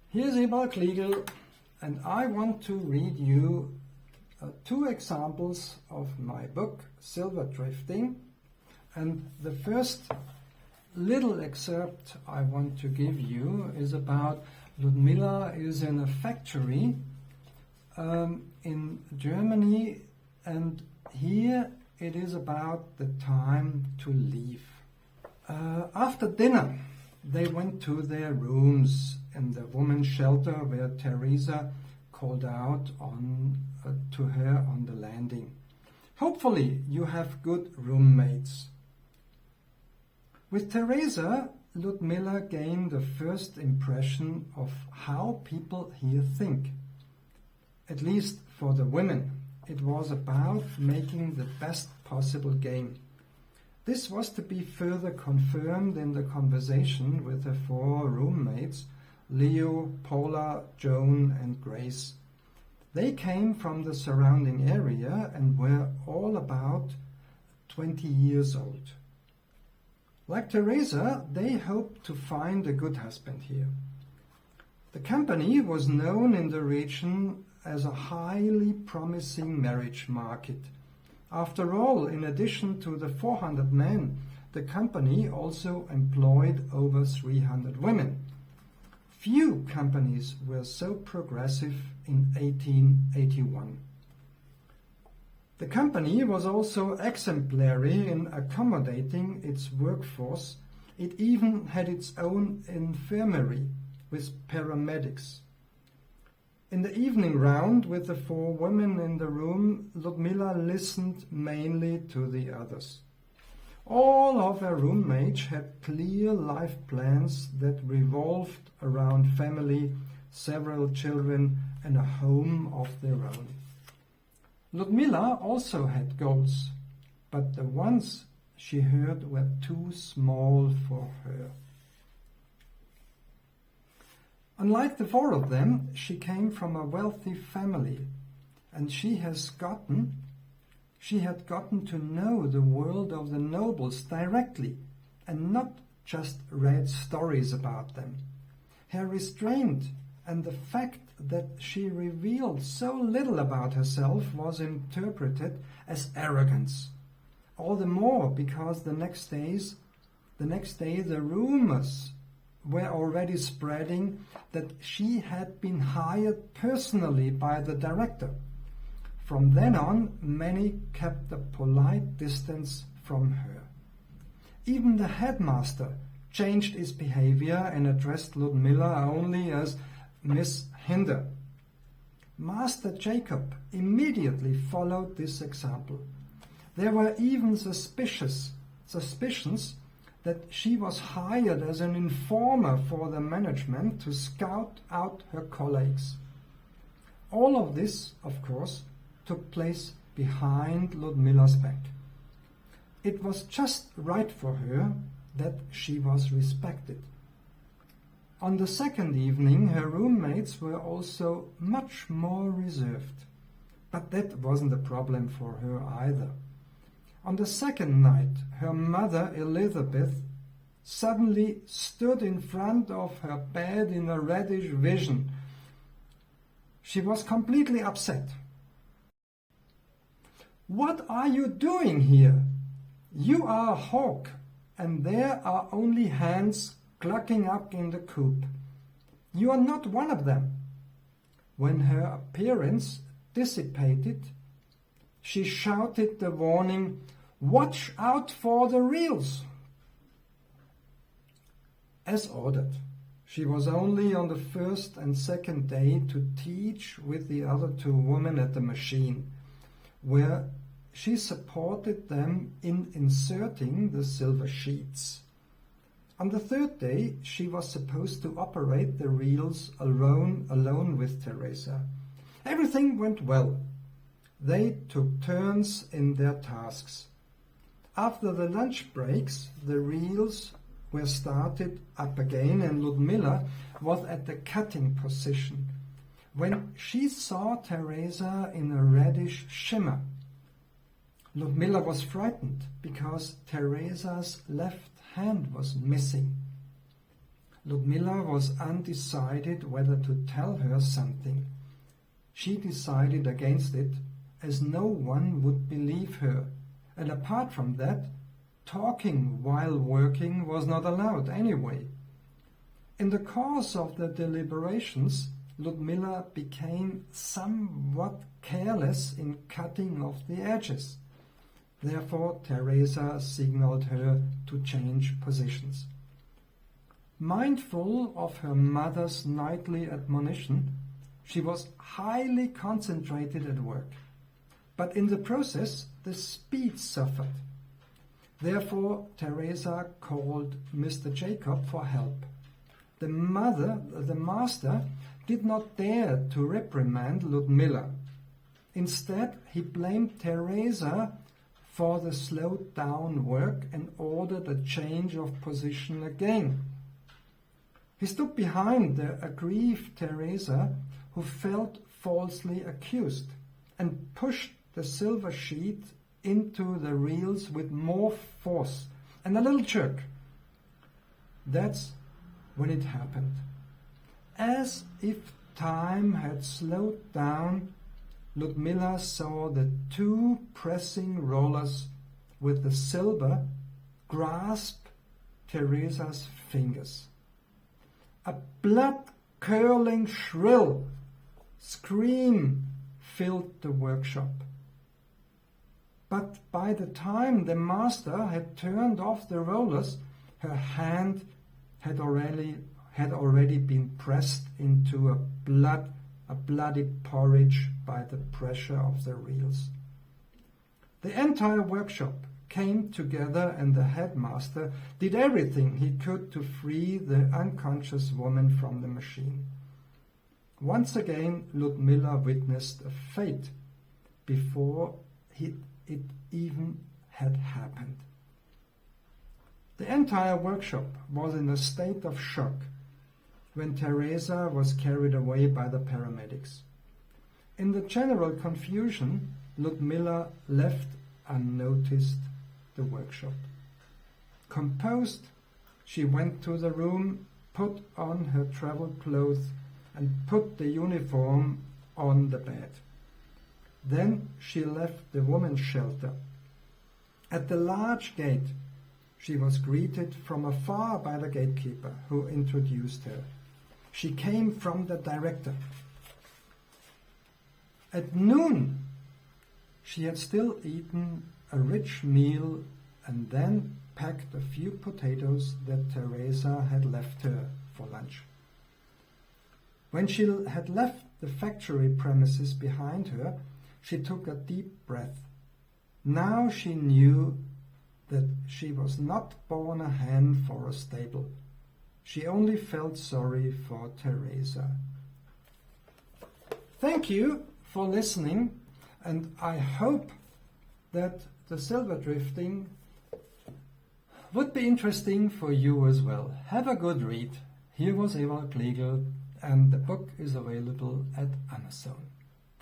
Here's Eberl Kliegel, and I want to read you two examples of my book, Silver Drifting. And the first little excerpt I want to give you is about Ludmilla is in a factory in Germany, and here it is about the time to leave. After dinner, they went to their rooms in the women's shelter where Theresa called out to her on the landing. Hopefully you have good roommates. With Theresa, Ludmilla gained a first impression of how people here think. At least for the women, it was about making the best possible game. This was to be further confirmed in the conversation with the four roommates, Leo, Paula, Joan and Grace. They came from the surrounding area and were all about 20 years old. Like Theresa, they hoped to find a good husband here. The company was known in the region as a highly promising marriage market. After all, in addition to the 400 men, the company also employed over 300 women. Few companies were so progressive in 1881. The company was also exemplary in accommodating its workforce. It even had its own infirmary with paramedics. In the evening round with the four women in the room, Ludmilla listened mainly to the others. All of her roommates had clear life plans that revolved around family, several children, and a home of their own. Ludmilla also had goals, but the ones she heard were too small for her. Unlike the four of them, she came from a wealthy family, and she had gotten to know the world of the nobles directly and not just read stories about them. Her restraint and the fact that she revealed so little about herself was interpreted as arrogance. All the more because the next day the rumors were already spreading that she had been hired personally by the director. From then on, many kept a polite distance from her. Even the headmaster changed his behavior and addressed Ludmilla only as Miss Hinder. Master Jacob immediately followed this example. There were even suspicions that she was hired as an informer for the management to scout out her colleagues. All of this, of course, took place behind Ludmilla's back. It was just right for her that she was respected. On the second evening, her roommates were also much more reserved. But that wasn't a problem for her either. On the second night, her mother, Elizabeth, suddenly stood in front of her bed in a reddish vision. She was completely upset. "What are you doing here? You are a hawk, and there are only hens clucking up in the coop. You are not one of them." When her appearance dissipated, she shouted the warning, "Watch out for the reels!" As ordered, she was only on the first and second day to teach with the other two women at the machine, where she supported them in inserting the silver sheets. On the third day, she was supposed to operate the reels alone with Theresa. Everything went well. They took turns in their tasks. After the lunch breaks, the reels were started up again, and Ludmilla was at the cutting position when she saw Theresa in a reddish shimmer. Ludmilla was frightened because Theresa's left hand was missing. Ludmilla was undecided whether to tell her something. She decided against it, as no one would believe her, and apart from that, talking while working was not allowed anyway. In the course of the deliberations, Ludmilla became somewhat careless in cutting off the edges. Therefore, Theresa signaled her to change positions. Mindful of her mother's nightly admonition, she was highly concentrated at work. But in the process, the speed suffered. Therefore, Theresa called Mr. Jacob for help. The master did not dare to reprimand Ludmilla. Instead, he blamed Theresa for the slowed down work and ordered a change of position again. He stood behind the aggrieved Theresa, who felt falsely accused, and pushed the silver sheet into the reels with more force and a little jerk. That's when it happened. As if time had slowed down, Ludmilla saw the two pressing rollers with the silver grasp Theresa's fingers. A blood-curdling shrill scream filled the workshop. But by the time the master had turned off the rollers, her hand had already been pressed into a bloody porridge by the pressure of the reels. The entire workshop came together, and the headmaster did everything he could to free the unconscious woman from the machine. Once again, Ludmilla witnessed a fate before it even had happened. The entire workshop was in a state of shock when Theresa was carried away by the paramedics. In the general confusion, Ludmilla left unnoticed the workshop. Composed, she went to the room, put on her travel clothes, and put the uniform on the bed. Then she left the women's shelter. At the large gate, she was greeted from afar by the gatekeeper, who introduced her. She came from the director. At noon, she had still eaten a rich meal and then packed a few potatoes that Theresa had left her for lunch. When she had left the factory premises behind her, she took a deep breath. Now she knew that she was not born a hen for a stable. She only felt sorry for Theresa. Thank you for listening, and I hope that the silver drifting would be interesting for you as well. Have a good read. Here was Ewald Klegel, and the book is available at Amazon.